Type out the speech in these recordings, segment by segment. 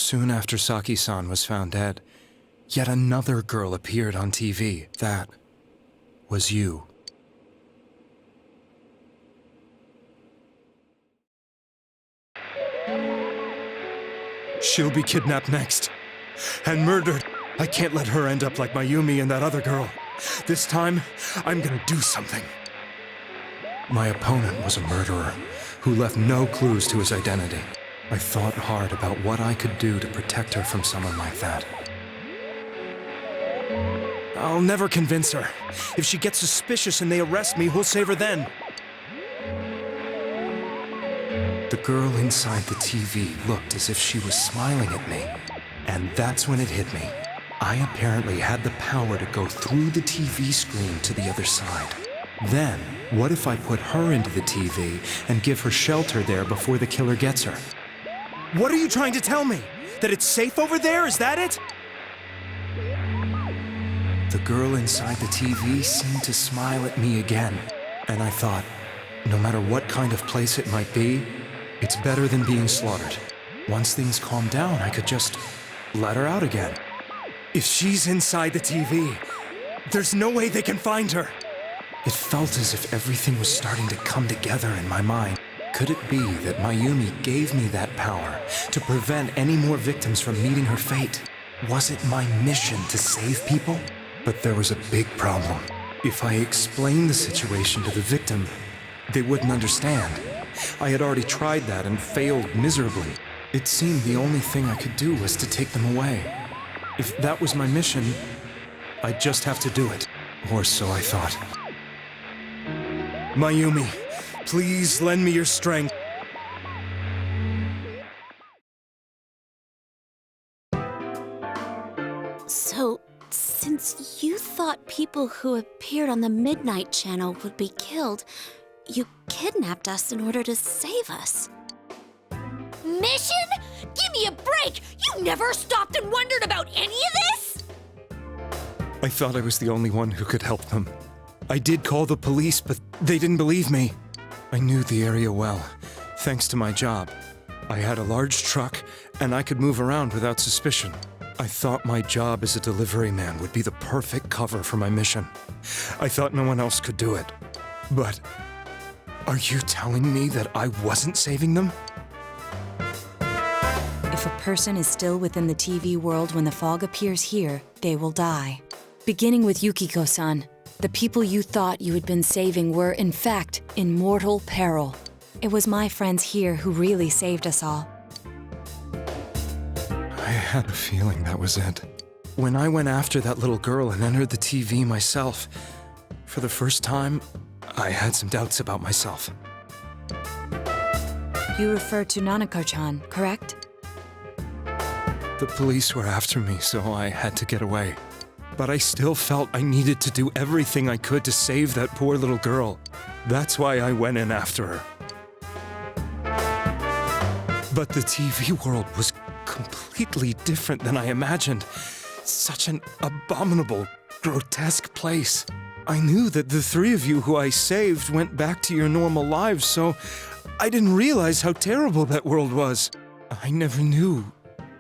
Soon after Saki-san was found dead, yet another girl appeared on TV. That was you. She'll be kidnapped next. And murdered. I can't let her end up like Mayumi and that other girl. This time, I'm gonna do something. My opponent was a murderer who left no clues to his identity. I thought hard about what I could do to protect her from someone like that. I'll never convince her. If she gets suspicious and they arrest me, who'll save her then? The girl inside the TV looked as if she was smiling at me. And that's when it hit me. I apparently had the power to go through the TV screen to the other side. Then, what if I put her into the TV and give her shelter there before the killer gets her? What are you trying to tell me? That it's safe over there? Is that it? The girl inside the TV seemed to smile at me again. And I thought, no matter what kind of place it might be, it's better than being slaughtered. Once things calm down, I could just let her out again. If she's inside the TV, there's no way they can find her. It felt as if everything was starting to come together in my mind. Could it be that Mayumi gave me that power to prevent any more victims from meeting her fate? Was it my mission to save people? But there was a big problem. If I explained the situation to the victim, they wouldn't understand. I had already tried that and failed miserably. It seemed the only thing I could do was to take them away. If that was my mission, I'd just have to do it. Or so I thought. Mayumi, please lend me your strength. So, since you thought people who appeared on the Midnight Channel would be killed, you kidnapped us in order to save us. Mission? Give me a break! You never stopped and wondered about any of this? I thought I was the only one who could help them. I did call the police, but they didn't believe me. I knew the area well, thanks to my job. I had a large truck, and I could move around without suspicion. I thought my job as a delivery man would be the perfect cover for my mission. I thought no one else could do it. But are you telling me that I wasn't saving them? If a person is still within the TV world when the fog appears here, they will die. Beginning with Yukiko-san, the people you thought you had been saving were, in fact, in mortal peril. It was my friends here who really saved us all. I had a feeling that was it. When I went after that little girl and entered the TV myself, for the first time, I had some doubts about myself. You refer to Nanako-chan, correct? The police were after me, so I had to get away. But I still felt I needed to do everything I could to save that poor little girl. That's why I went in after her. But the TV world was completely different than I imagined. Such an abominable, grotesque place. I knew that the three of you who I saved went back to your normal lives, so I didn't realize how terrible that world was. I never knew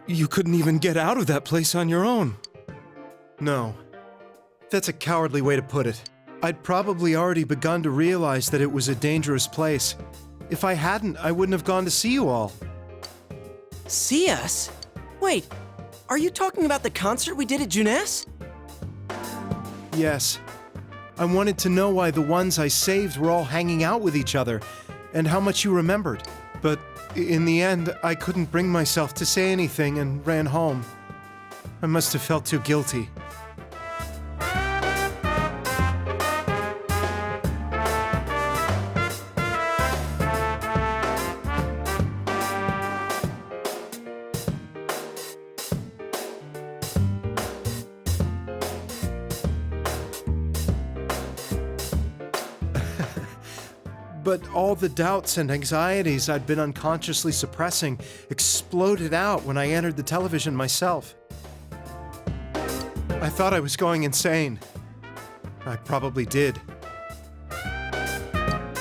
you couldn't even get out of that place on your own. No. That's a cowardly way to put it. I'd probably already begun to realize that it was a dangerous place. If I hadn't, I wouldn't have gone to see you all. See us? Wait, are you talking about the concert we did at Junes? Yes. I wanted to know why the ones I saved were all hanging out with each other, and how much you remembered. But in the end, I couldn't bring myself to say anything and ran home. I must have felt too guilty. But all the doubts and anxieties I'd been unconsciously suppressing exploded out when I entered the television myself. I thought I was going insane. I probably did.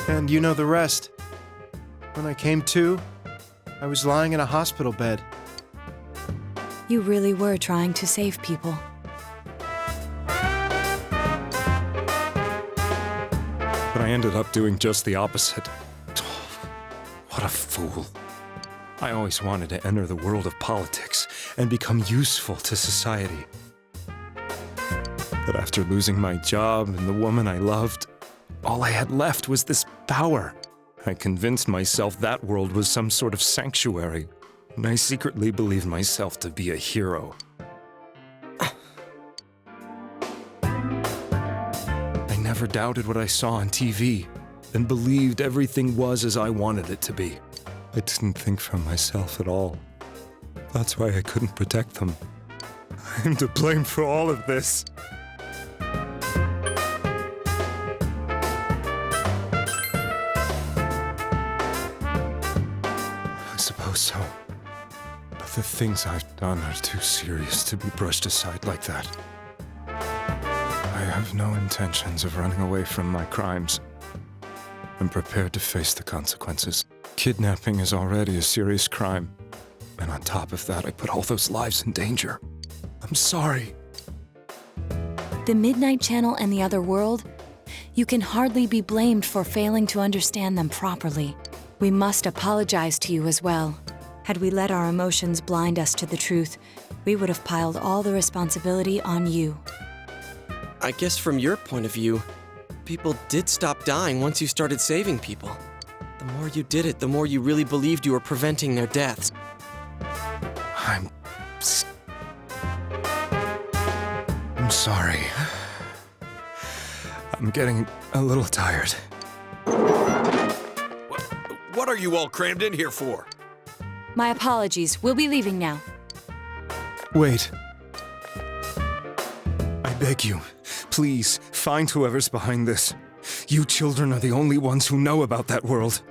And you know the rest. When I came to, I was lying in a hospital bed. You really were trying to save people. But I ended up doing just the opposite. What a fool. I always wanted to enter the world of politics and become useful to society. But after losing my job and the woman I loved, all I had left was this power. I convinced myself that world was some sort of sanctuary, and I secretly believed myself to be a hero. I never doubted what I saw on TV, and believed everything was as I wanted it to be. I didn't think for myself at all. That's why I couldn't protect them. I'm to blame for all of this. I suppose so. But the things I've done are too serious to be brushed aside like that. I have no intentions of running away from my crimes. I'm prepared to face the consequences. Kidnapping is already a serious crime. And on top of that, I put all those lives in danger. I'm sorry. The Midnight Channel and the other world? You can hardly be blamed for failing to understand them properly. We must apologize to you as well. Had we let our emotions blind us to the truth, we would have piled all the responsibility on you. I guess from your point of view, people did stop dying once you started saving people. The more you did it, the more you really believed you were preventing their deaths. I'm sorry. I'm getting a little tired. What are you all crammed in here for? My apologies. We'll be leaving now. Wait. I beg you, please, find whoever's behind this. You children are the only ones who know about that world.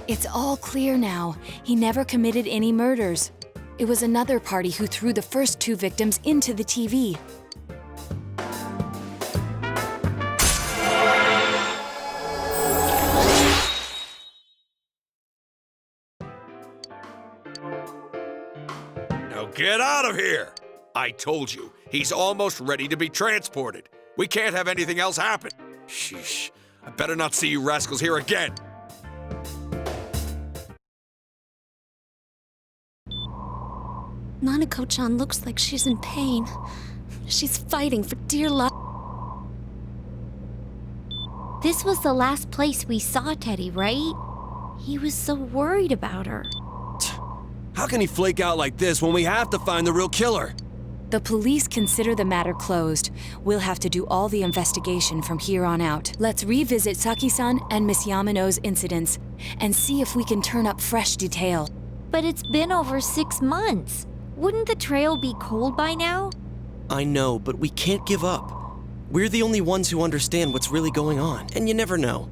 It's all clear now. He never committed any murders. It was another party who threw the first 2 victims into the TV. Now get out of here! I told you, he's almost ready to be transported. We can't have anything else happen. Sheesh, I better not see you rascals here again. Nanako-chan looks like she's in pain. She's fighting for dear life. This was the last place we saw Teddy, right? He was so worried about her. How can he flake out like this when we have to find the real killer? The police consider the matter closed. We'll have to do all the investigation from here on out. Let's revisit Saki-san and Miss Yamano's incidents and see if we can turn up fresh detail. But it's been over 6 months. Wouldn't the trail be cold by now? I know, but we can't give up. We're the only ones who understand what's really going on, and you never know.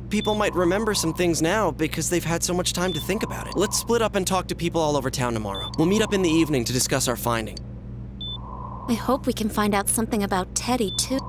People might remember some things now because they've had so much time to think about it. Let's split up and talk to people all over town tomorrow. We'll meet up in the evening to discuss our finding. I hope we can find out something about Teddy, too.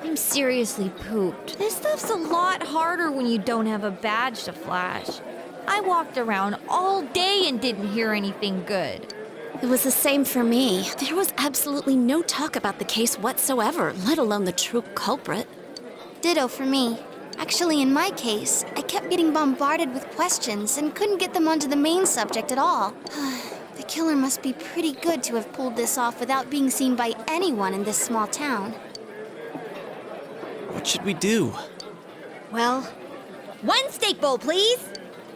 I'm seriously pooped. This stuff's a lot harder when you don't have a badge to flash. I walked around all day and didn't hear anything good. It was the same for me. There was absolutely no talk about the case whatsoever, let alone the true culprit. Ditto for me. Actually, in my case, I kept getting bombarded with questions and couldn't get them onto the main subject at all. The killer must be pretty good to have pulled this off without being seen by anyone in this small town. What should we do? Well, one steak bowl, please.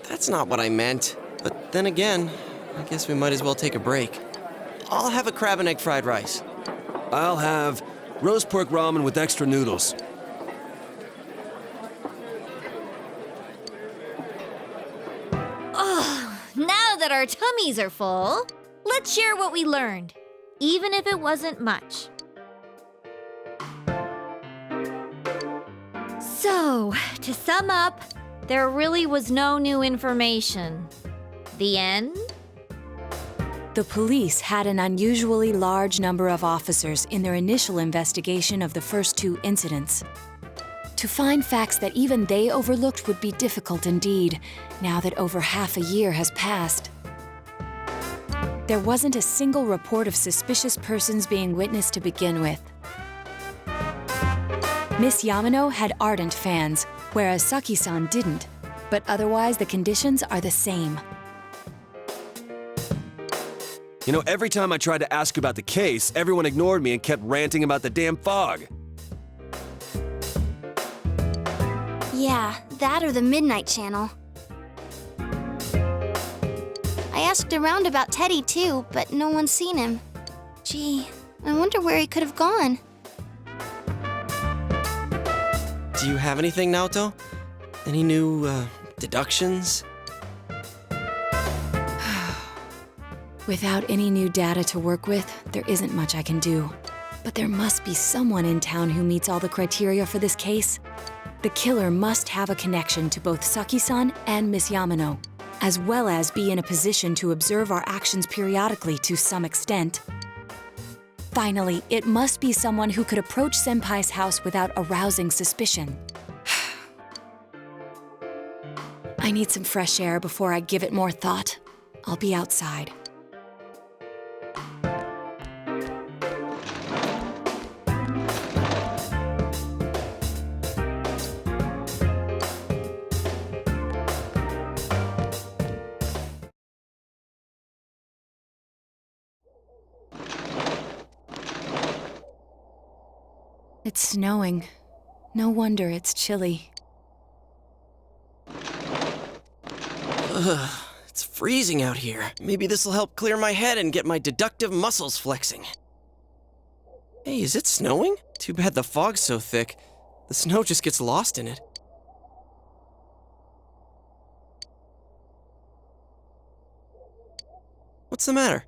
That's not what I meant. But then again, I guess we might as well take a break. I'll have a crab and egg fried rice. I'll have roast pork ramen with extra noodles. Now that our tummies are full, let's share what we learned, even if it wasn't much. So, to sum up, there really was no new information. The end? The police had an unusually large number of officers in their initial investigation of the first two incidents. To find facts that even they overlooked would be difficult indeed, now that over half a year has passed. There wasn't a single report of suspicious persons being witnessed to begin with. Miss Yamano had ardent fans, whereas Saki-san didn't, but otherwise the conditions are the same. You know, every time I tried to ask about the case, everyone ignored me and kept ranting about the damn fog. Yeah, that or the Midnight Channel. I asked around about Teddy too, but no one's seen him. Gee, I wonder where he could have gone. Do you have anything, Naoto? Any new, deductions? Without any new data to work with, there isn't much I can do. But there must be someone in town who meets all the criteria for this case. The killer must have a connection to both Saki-san and Miss Yamano, as well as be in a position to observe our actions periodically to some extent. Finally, it must be someone who could approach Senpai's house without arousing suspicion. I need some fresh air before I give it more thought. I'll be outside. It's snowing. No wonder it's chilly. Ugh, it's freezing out here. Maybe this'll help clear my head and get my deductive muscles flexing. Hey, is it snowing? Too bad the fog's so thick. The snow just gets lost in it. What's the matter?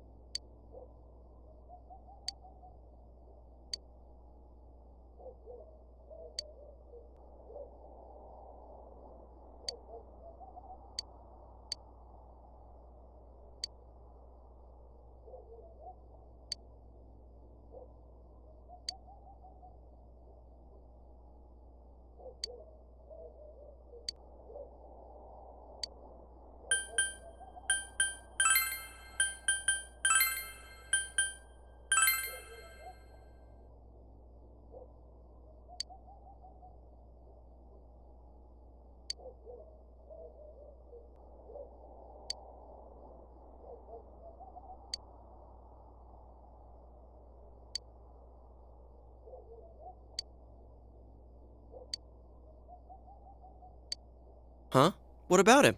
Huh? What about him?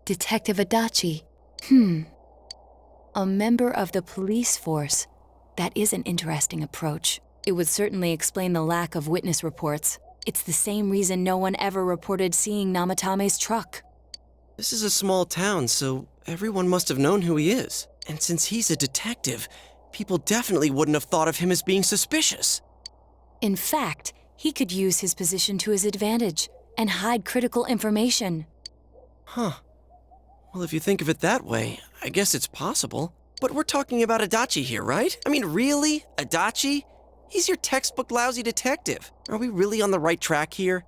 Detective Adachi. A member of the police force. That is an interesting approach. It would certainly explain the lack of witness reports. It's the same reason no one ever reported seeing Namatame's truck. This is a small town, so everyone must have known who he is. And since he's a detective, people definitely wouldn't have thought of him as being suspicious. In fact, he could use his position to his advantage and hide critical information. Huh. Well, if you think of it that way, I guess it's possible. But we're talking about Adachi here, right? I mean, really? Adachi? He's your textbook lousy detective. Are we really on the right track here?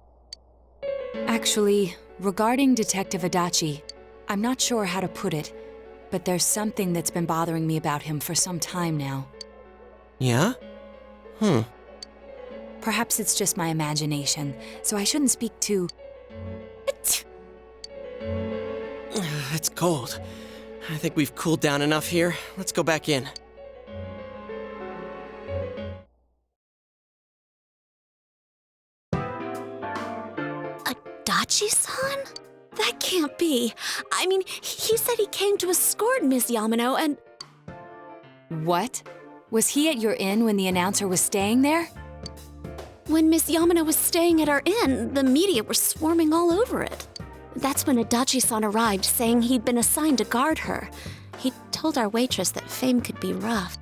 Actually, regarding Detective Adachi, I'm not sure how to put it, but there's something that's been bothering me about him for some time now. Yeah? Perhaps it's just my imagination, so I shouldn't speak too... It's cold. I think we've cooled down enough here. Let's go back in. Adachi-san? That can't be. I mean, he said he came to escort Miss Yamano and... What? Was he at your inn when the announcer was staying there? When Miss Yamano was staying at our inn, the media were swarming all over it. That's when Adachi-san arrived, saying he'd been assigned to guard her. He told our waitress that fame could be rough.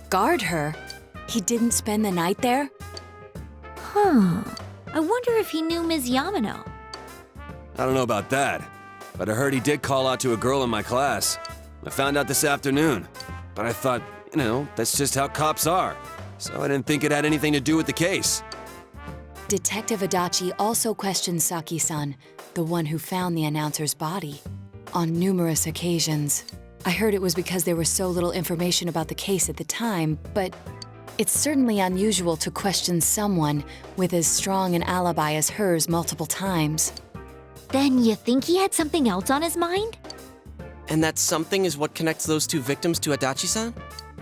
Guard her? He didn't spend the night there? I wonder if he knew Ms. Yamano. I don't know about that, but I heard he did call out to a girl in my class. I found out this afternoon, but I thought, that's just how cops are. So I didn't think it had anything to do with the case. Detective Adachi also questioned Saki-san, the one who found the announcer's body, on numerous occasions. I heard it was because there was so little information about the case at the time, but it's certainly unusual to question someone with as strong an alibi as hers multiple times. Then you think he had something else on his mind? And that something is what connects those two victims to Adachi-san?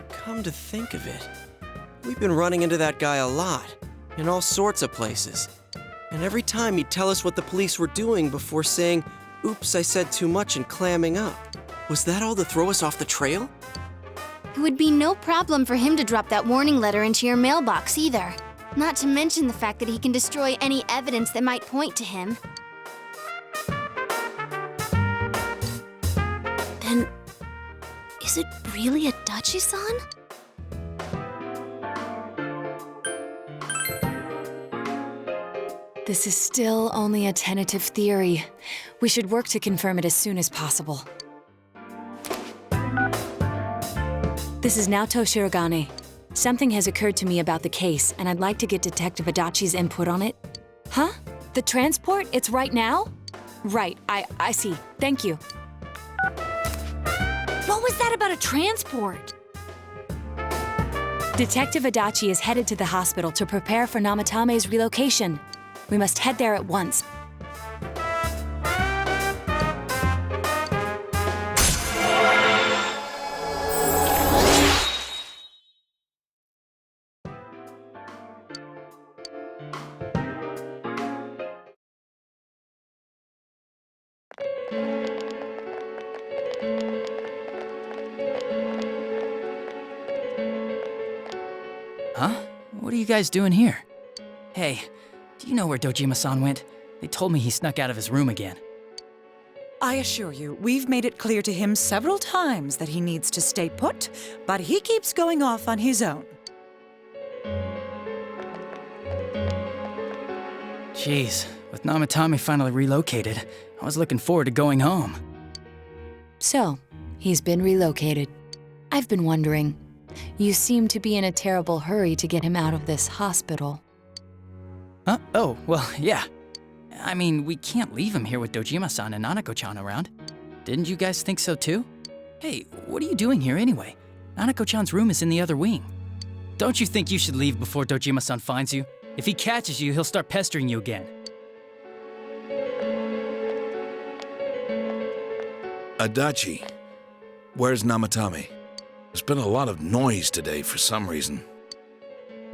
Come to think of it, we've been running into that guy a lot, in all sorts of places. And every time he'd tell us what the police were doing before saying, "Oops, I said too much," and clamming up. Was that all to throw us off the trail? It would be no problem for him to drop that warning letter into your mailbox either. Not to mention the fact that he can destroy any evidence that might point to him. Then, is it really Adachi-san? This is still only a tentative theory. We should work to confirm it as soon as possible. This is Naoto Shirogane. Something has occurred to me about the case, and I'd like to get Detective Adachi's input on it. Huh? The transport? It's right now? Right, I see. Thank you. What was that about a transport? Detective Adachi is headed to the hospital to prepare for Namatame's relocation. We must head there at once. Huh? What are you guys doing here? Hey, do you know where Dojima-san went? They told me he snuck out of his room again. I assure you, we've made it clear to him several times that he needs to stay put, but he keeps going off on his own. Jeez, with Namatame finally relocated, I was looking forward to going home. So, he's been relocated. I've been wondering, you seem to be in a terrible hurry to get him out of this hospital. Huh? Oh, well, yeah. I mean, we can't leave him here with Dojima-san and Nanako-chan around. Didn't you guys think so too? Hey, what are you doing here anyway? Nanako-chan's room is in the other wing. Don't you think you should leave before Dojima-san finds you? If he catches you, he'll start pestering you again. Adachi, where's Namatame? There's been a lot of noise today for some reason.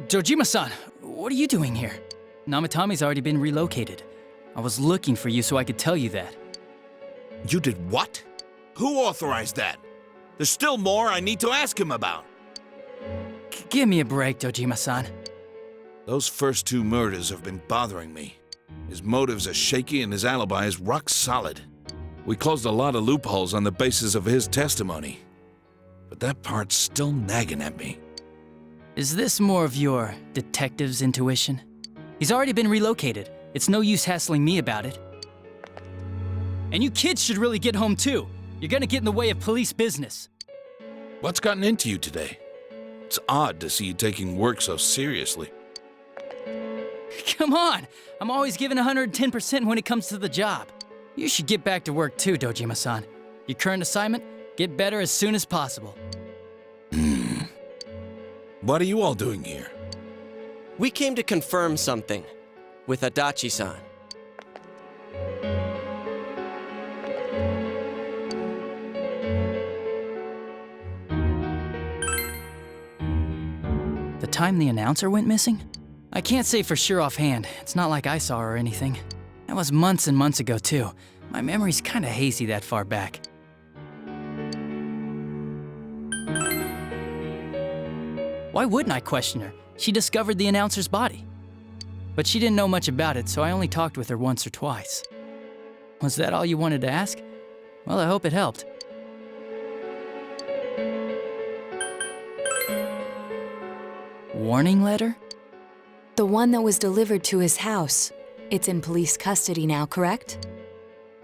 Dojima-san, what are you doing here? Namatame's already been relocated. I was looking for you so I could tell you that. You did what? Who authorized that? There's still more I need to ask him about. Give me a break, Dojima-san. Those first two murders have been bothering me. His motives are shaky and his alibi is rock solid. We closed a lot of loopholes on the basis of his testimony. But that part's still nagging at me. Is this more of your detective's intuition? He's already been relocated. It's no use hassling me about it. And you kids should really get home too. You're gonna get in the way of police business. What's gotten into you today? It's odd to see you taking work so seriously. Come on! I'm always giving 110% when it comes to the job. You should get back to work too, Dojima-san. Your current assignment? Get better as soon as possible. What are you all doing here? We came to confirm something with Adachi-san. The time the announcer went missing? I can't say for sure offhand. It's not like I saw her or anything. That was months and months ago too. My memory's kinda hazy that far back. Why wouldn't I question her? She discovered the announcer's body. But she didn't know much about it, so I only talked with her once or twice. Was that all you wanted to ask? Well, I hope it helped. Warning letter? The one that was delivered to his house. It's in police custody now, correct?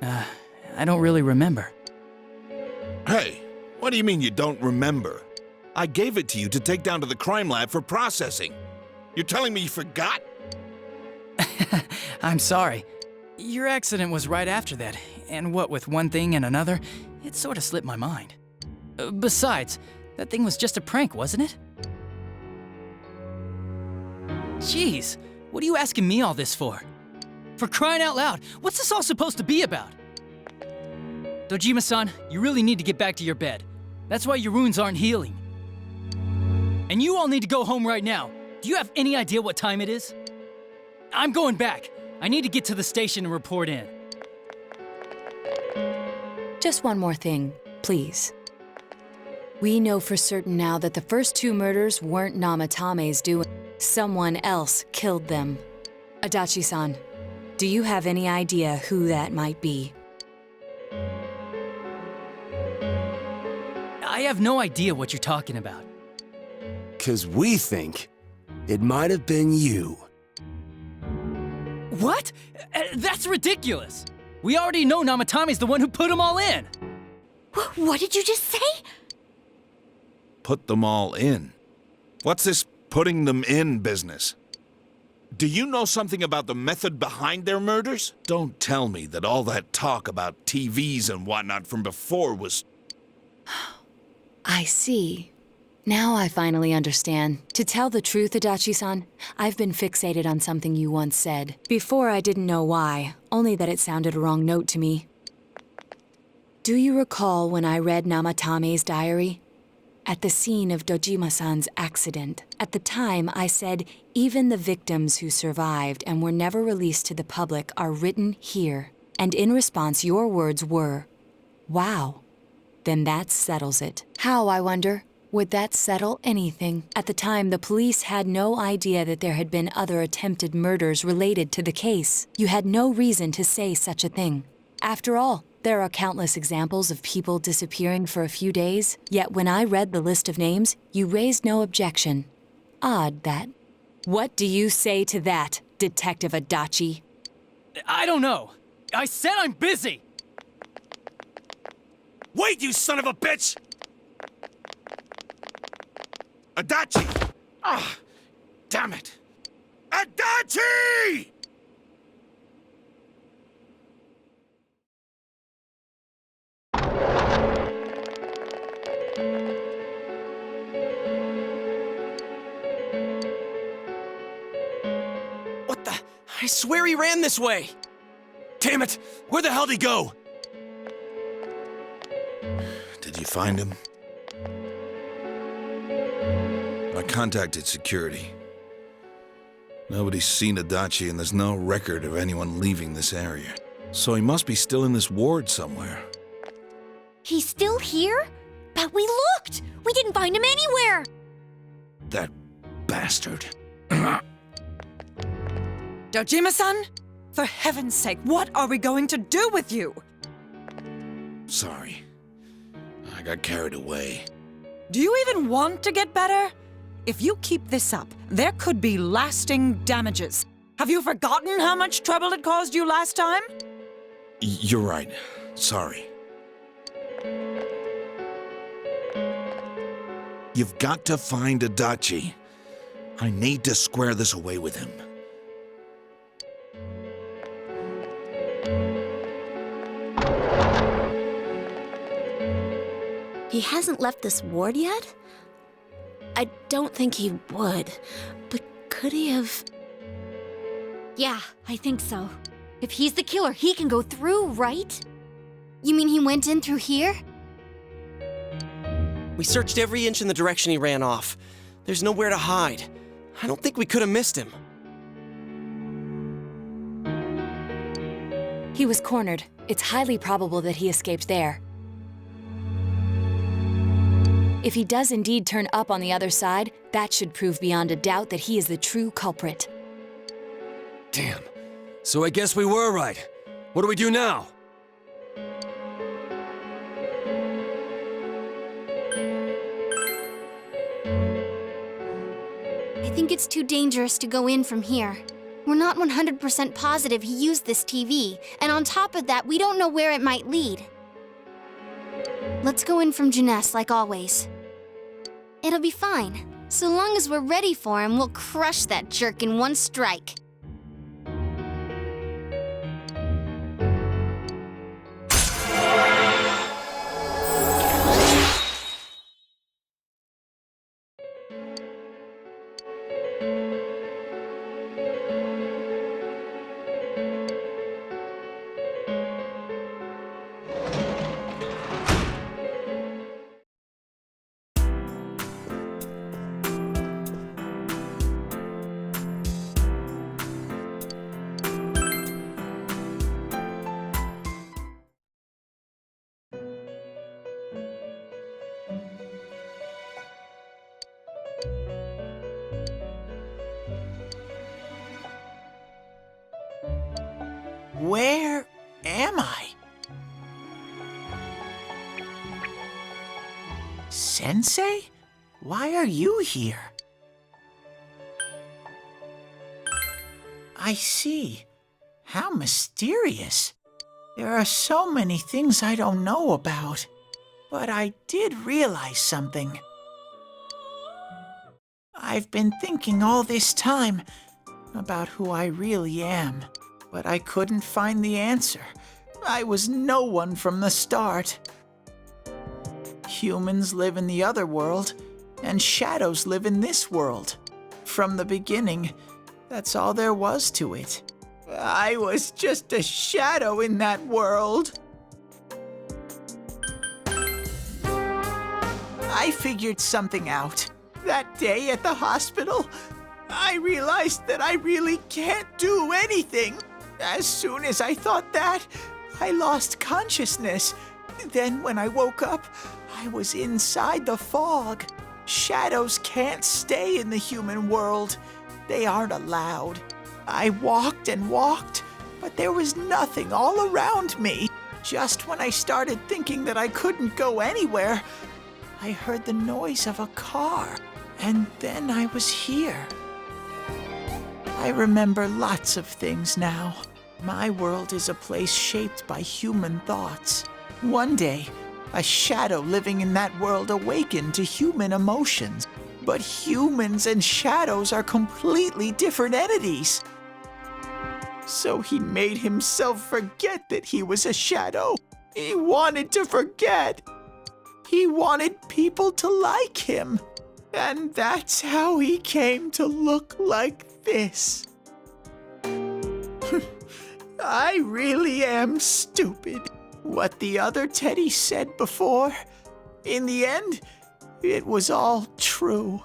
I don't really remember. Hey, what do you mean you don't remember? I gave it to you to take down to the crime lab for processing. You're telling me you forgot? I'm sorry. Your accident was right after that, and what with one thing and another, it sort of slipped my mind. Besides, that thing was just a prank, wasn't it? Jeez, what are you asking me all this for? For crying out loud, what's this all supposed to be about? Dojima-san, you really need to get back to your bed. That's why your wounds aren't healing. And you all need to go home right now. Do you have any idea what time it is? I'm going back. I need to get to the station and report in. Just one more thing. please. We know for certain now that the first 2 murders weren't Namatame's doing. Someone else killed them. Adachi-san, do you have any idea who that might be? I have no idea what you're talking about. 'Cause we think it might have been you. What? That's ridiculous! We already know Namatame's the one who put them all in! What did you just say? Put them all in. What's this putting them in business? Do you know something about the method behind their murders? Don't tell me that all that talk about TVs and whatnot from before was... I see. Now I finally understand. To tell the truth, Adachi-san, I've been fixated on something you once said. Before I didn't know why, only that it sounded a wrong note to me. Do you recall when I read Namatame's diary? At the scene of Dojima-san's accident, at the time I said, even the victims who survived and were never released to the public are written here. And in response, your words were, wow. Then that settles it. How, I wonder? Would that settle anything? At the time, the police had no idea that there had been other attempted murders related to the case. You had no reason to say such a thing. After all, there are countless examples of people disappearing for a few days, yet when I read the list of names, you raised no objection. Odd, that. What do you say to that, Detective Adachi? I don't know. I said I'm busy! Wait, you son of a bitch! Adachi! Ah, damn it! Adachi! What the? I swear he ran this way! Damn it! Where the hell'd he go? Did you find him? I contacted security. Nobody's seen Adachi and there's no record of anyone leaving this area. So he must be still in this ward somewhere. He's still here? But we looked! We didn't find him anywhere! That bastard. Dojima-san? For heaven's sake, what are we going to do with you? Sorry. I got carried away. Do you even want to get better? If you keep this up, there could be lasting damages. Have you forgotten how much trouble it caused you last time? You're right. Sorry. You've got to find Adachi. I need to square this away with him. He hasn't left this ward yet? I don't think he would, but could he have... Yeah, I think so. If he's the killer, he can go through, right? You mean he went in through here? We searched every inch in the direction he ran off. There's nowhere to hide. I don't think we could have missed him. He was cornered. It's highly probable that he escaped there. If he does indeed turn up on the other side, that should prove beyond a doubt that he is the true culprit. Damn. So I guess we were right. What do we do now? I think it's too dangerous to go in from here. We're not 100% positive he used this TV, and on top of that, we don't know where it might lead. Let's go in from Junes like always. It'll be fine. So long as we're ready for him, we'll crush that jerk in one strike. Where am I? Sensei? Why are you here? I see. How mysterious. There are so many things I don't know about. But I did realize something. I've been thinking all this time about who I really am, but I couldn't find the answer. I was no one from the start. Humans live in the other world, and shadows live in this world. From the beginning, that's all there was to it. I was just a shadow in that world. I figured something out. That day at the hospital, I realized that I really can't do anything. As soon as I thought that, I lost consciousness. Then when I woke up, I was inside the fog. Shadows can't stay in the human world. They aren't allowed. I walked and walked, but there was nothing all around me. Just when I started thinking that I couldn't go anywhere, I heard the noise of a car, and then I was here. I remember lots of things now. My world is a place shaped by human thoughts. One day, a shadow living in that world awakened to human emotions. But humans and shadows are completely different entities. So he made himself forget that he was a shadow. He wanted to forget. He wanted people to like him. And that's how he came to look like this. I really am stupid. What the other Teddy said before, in the end, it was all true.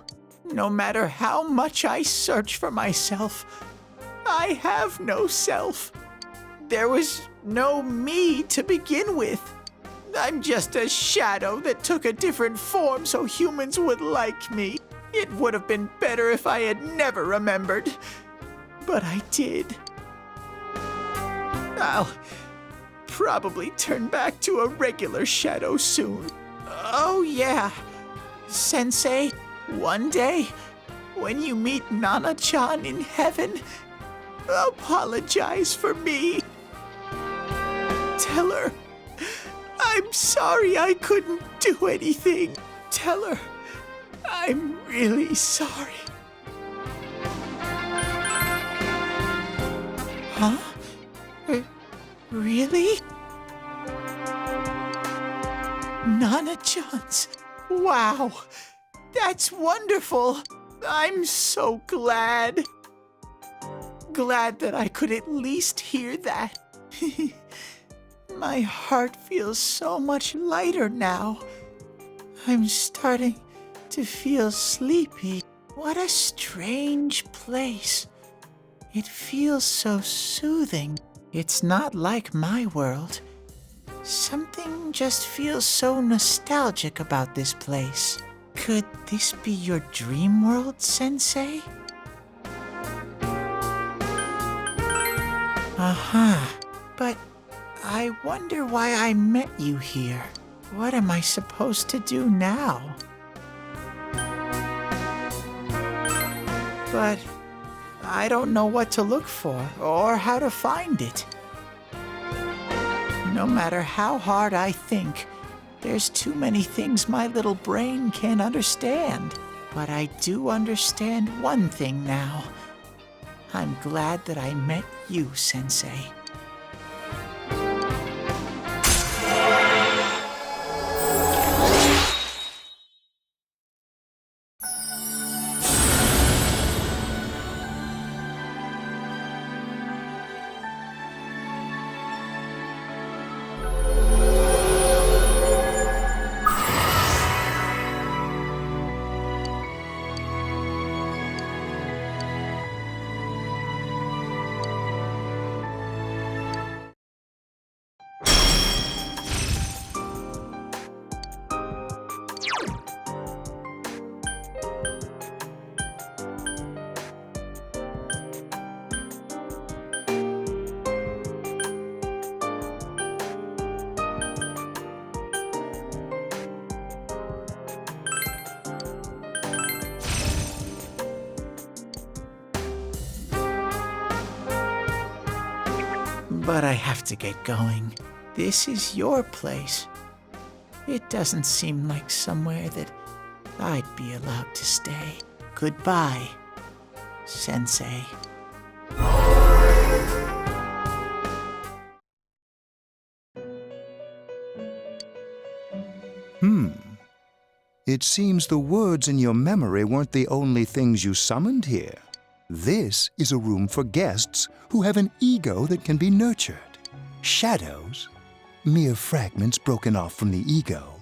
No matter how much I search for myself, I have no self. There was no me to begin with. I'm just a shadow that took a different form so humans would like me. It would have been better if I had never remembered. But I did. I'll probably turn back to a regular shadow soon. Oh yeah. Sensei, one day, when you meet Nana-chan in heaven, apologize for me. Tell her, I'm sorry I couldn't do anything. Tell her, I'm really sorry. Huh? Really? Nana-chan's. Wow, that's wonderful. I'm so glad. Glad that I could at least hear that. My heart feels so much lighter now. I'm starting to feel sleepy. What a strange place. It feels so soothing. It's not like my world. Something just feels so nostalgic about this place. Could this be your dream world, Sensei? Uh-huh. But I wonder why I met you here. What am I supposed to do now? But I don't know what to look for or how to find it. No matter how hard I think, there's too many things my little brain can't understand. But I do understand one thing now. I'm glad that I met you, Sensei. But I have to get going. This is your place. It doesn't seem like somewhere that I'd be allowed to stay. Goodbye, Sensei. It seems the words in your memory weren't the only things you summoned here. This is a room for guests who have an ego that can be nurtured. Shadows, mere fragments broken off from the ego,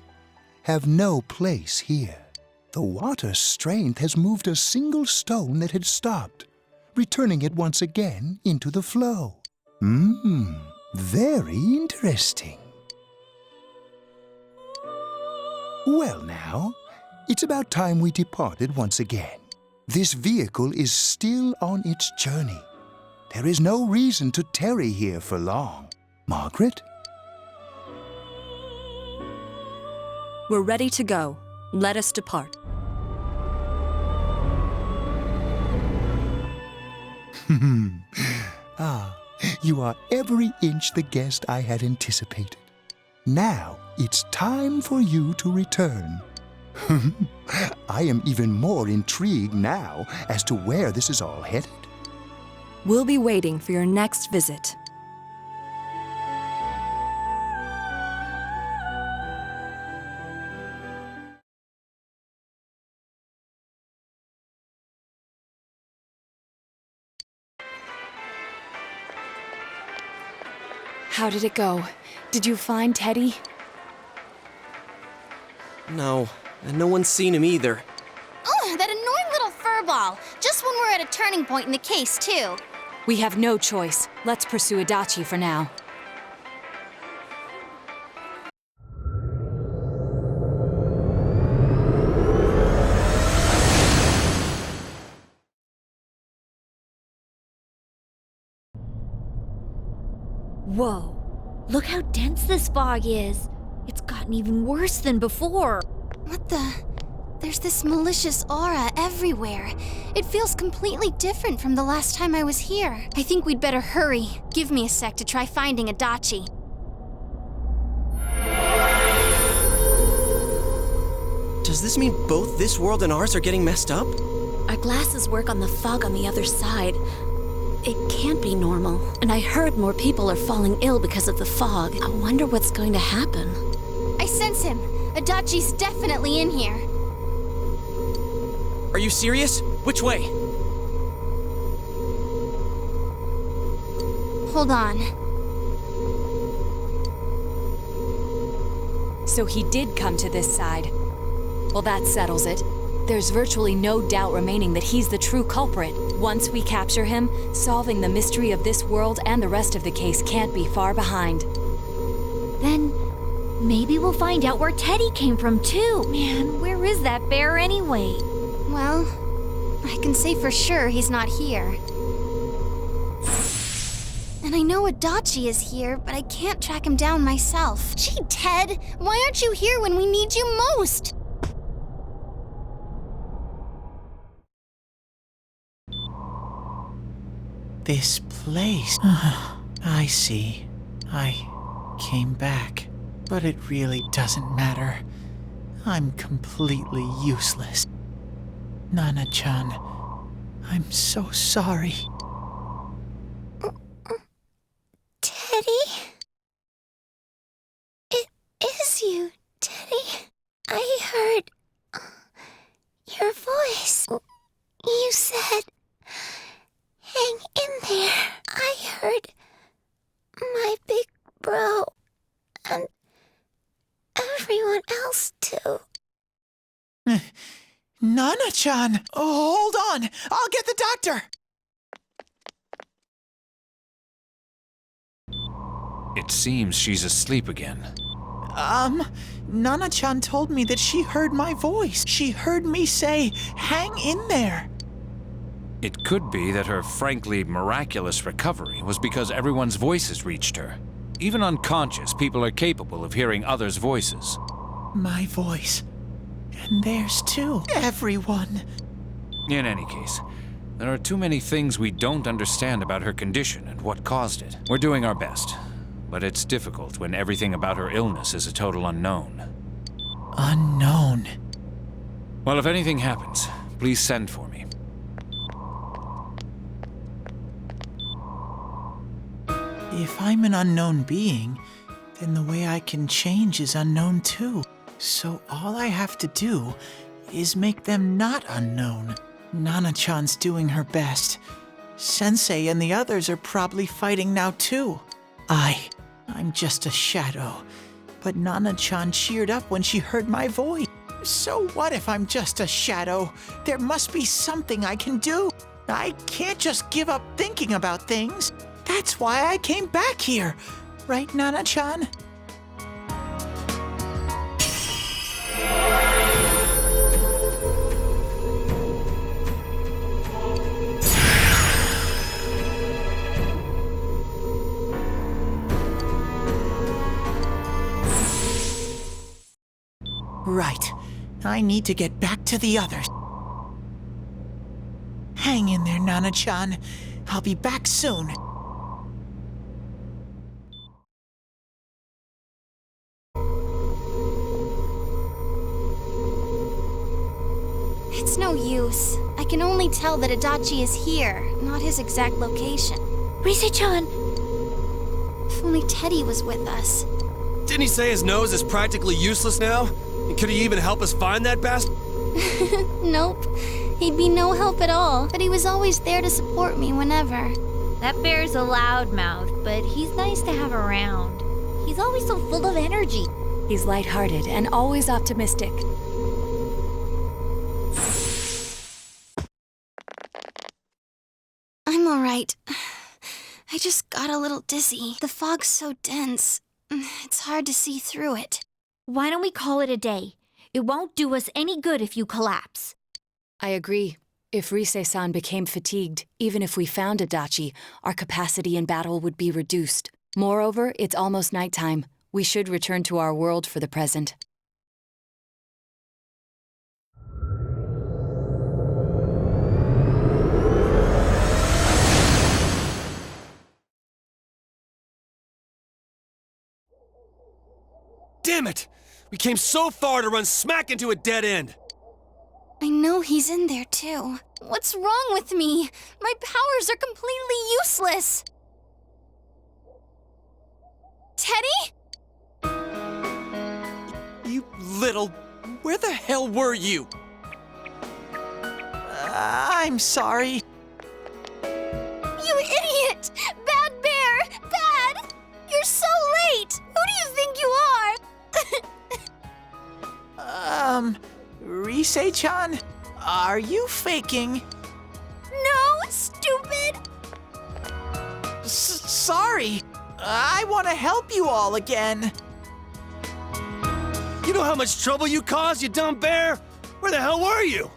have no place here. The water's strength has moved a single stone that had stopped, returning it once again into the flow. Very interesting. Well now, it's about time we departed once again. This vehicle is still on its journey. There is no reason to tarry here for long. Margaret? We're ready to go. Let us depart. You are every inch the guest I had anticipated. Now it's time for you to return. I am even more intrigued now as to where this is all headed. We'll be waiting for your next visit. How did it go? Did you find Teddy? No, and no one's seen him either. Oh, that annoying little furball. Just when we're at a turning point in the case, too. We have no choice. Let's pursue Adachi for now. Whoa. Look how dense this fog is. It's gotten even worse than before. What the? There's this malicious aura everywhere. It feels completely different from the last time I was here. I think we'd better hurry. Give me a sec to try finding Adachi. Does this mean both this world and ours are getting messed up? Our glasses work on the fog on the other side. It can't be normal. And I heard more people are falling ill because of the fog. I wonder what's going to happen. I sense him. Adachi's definitely in here. Are you serious? Which way? Hold on. So he did come to this side. Well, that settles it. There's virtually no doubt remaining that he's the true culprit. Once we capture him, solving the mystery of this world and the rest of the case can't be far behind. Then maybe we'll find out where Teddy came from too. Man, where is that bear anyway? Well, I can say for sure he's not here. And I know Adachi is here, but I can't track him down myself. Gee, Ted, why aren't you here when we need you most? This place. I see. I came back. But it really doesn't matter. I'm completely useless. Nana-chan, I'm so sorry. Teddy? It is you, Teddy. I heard your voice. You said, hang in there. I heard my big bro and everyone else too. Nana-chan! Oh, hold on! I'll get the doctor! It seems she's asleep again. Nana-chan told me that she heard my voice. She heard me say, hang in there. It could be that her frankly miraculous recovery was because everyone's voices reached her. Even unconscious, people are capable of hearing others' voices. My voice. And theirs too. Everyone. In any case, There are too many things we don't understand about her condition and what caused it. We're doing our best, but it's difficult when everything about her illness is a total unknown. Unknown. Well, if anything happens, please send for me. If I'm an unknown being, then the way I can change is unknown too. So all I have to do is make them not unknown. Nana-chan's doing her best. Sensei and the others are probably fighting now too. I'm just a shadow. But Nana-chan cheered up when she heard my voice. So what if I'm just a shadow? There must be something I can do. I can't just give up thinking about things. That's why I came back here. Right, Nana-chan? Right. I need to get back to the others. Hang in there, Nana-chan. I'll be back soon. It's no use. I can only tell that Adachi is here, not his exact location. Rise-chan! If only Teddy was with us. Didn't he say his nose is practically useless now? And could he even help us find that bastard? Nope. He'd be no help at all, but he was always there to support me whenever. That bear's a loudmouth, but he's nice to have around. He's always so full of energy. He's lighthearted and always optimistic. I'm alright. I just got a little dizzy. The fog's so dense. It's hard to see through it. Why don't we call it a day? It won't do us any good if you collapse. I agree. If Rise-san became fatigued, even if we found Adachi, our capacity in battle would be reduced. Moreover, it's almost nighttime. We should return to our world for the present. Damn it! We came so far to run smack into a dead end! I know he's in there too. What's wrong with me? My powers are completely useless. Teddy? You little... Where the hell were you? I'm sorry. You idiot! Bad bear! Bad! You're so late! Who do you think you are? Rise-chan, are you faking? No, stupid! Sorry. I want to help you all again. You know how much trouble you caused, you dumb bear? Where the hell were you?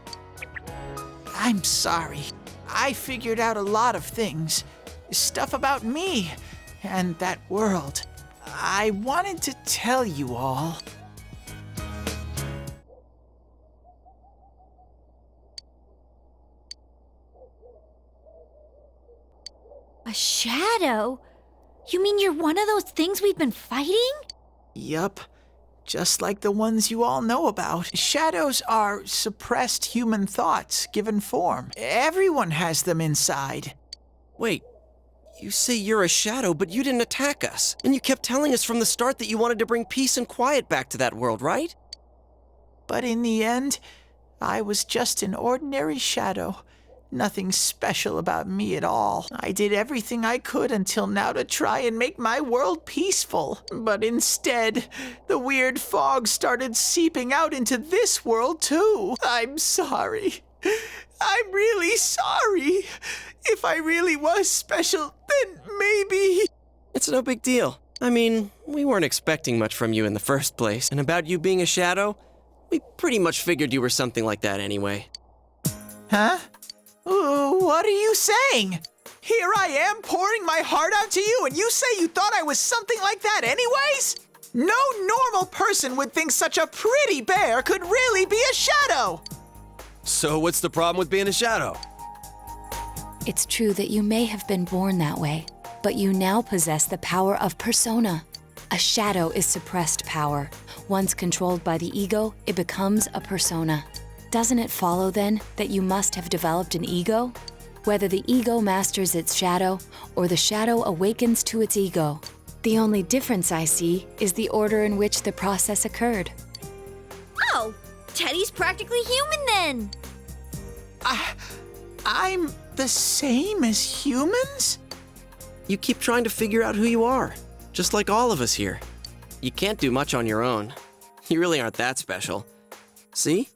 I'm sorry. I figured out a lot of things. Stuff about me and that world. I wanted to tell you all. A shadow? You mean you're one of those things we've been fighting? Yup. Just like the ones you all know about. Shadows are suppressed human thoughts given form. Everyone has them inside. Wait, you say you're a shadow, but you didn't attack us. And you kept telling us from the start that you wanted to bring peace and quiet back to that world, right? But in the end, I was just an ordinary shadow. Nothing special about me at all. I did everything I could until now to try and make my world peaceful. But instead, the weird fog started seeping out into this world too. I'm sorry. I'm really sorry. If I really was special, then maybe... It's no big deal. I mean, we weren't expecting much from you in the first place. And about you being a shadow, we pretty much figured you were something like that anyway. Huh? What are you saying? Here I am pouring my heart out to you, and you say you thought I was something like that anyways? No normal person would think such a pretty bear could really be a shadow. So what's the problem with being a shadow? It's true that you may have been born that way, but you now possess the power of persona. A shadow is suppressed power. Once controlled by the ego, it becomes a persona. Doesn't it follow then that you must have developed an ego? Whether the ego masters its shadow or the shadow awakens to its ego. The only difference I see is the order in which the process occurred. Oh, Teddy's practically human then. I'm the same as humans? You keep trying to figure out who you are, just like all of us here. You can't do much on your own. You really aren't that special. See?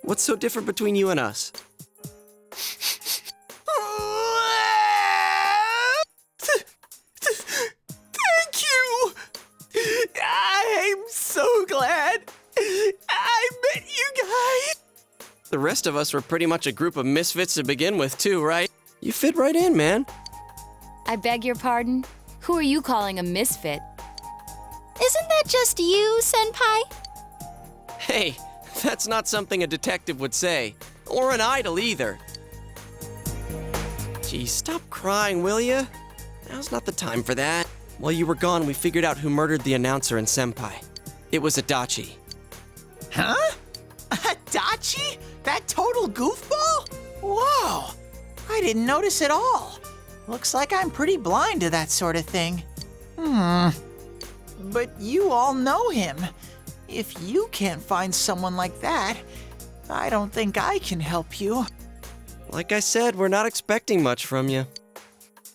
What's so different between you and us? Thank you! I'm so glad I met you guys! The rest of us were pretty much a group of misfits to begin with, too, right? You fit right in, man. I beg your pardon? Who are you calling a misfit? Isn't that just you, Senpai? Hey, that's not something a detective would say. Or an idol either. Gee, stop crying, will ya? Now's not the time for that. While you were gone, we figured out who murdered the announcer and Senpai. It was Adachi. Huh? Adachi? That total goofball? Whoa! I didn't notice at all. Looks like I'm pretty blind to that sort of thing. But you all know him. If you can't find someone like that, I don't think I can help you. Like I said, we're not expecting much from you.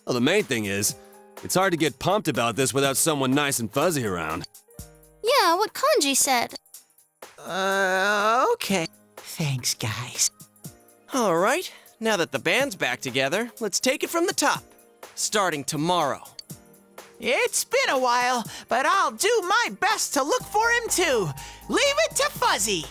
Well, the main thing is, it's hard to get pumped about this without someone nice and fuzzy around. Yeah, what Kanji said. Okay. Thanks, guys. All right, now that the band's back together, let's take it from the top. Starting tomorrow. It's been a while, but I'll do my best to look for him too. Leave it to Fuzzy.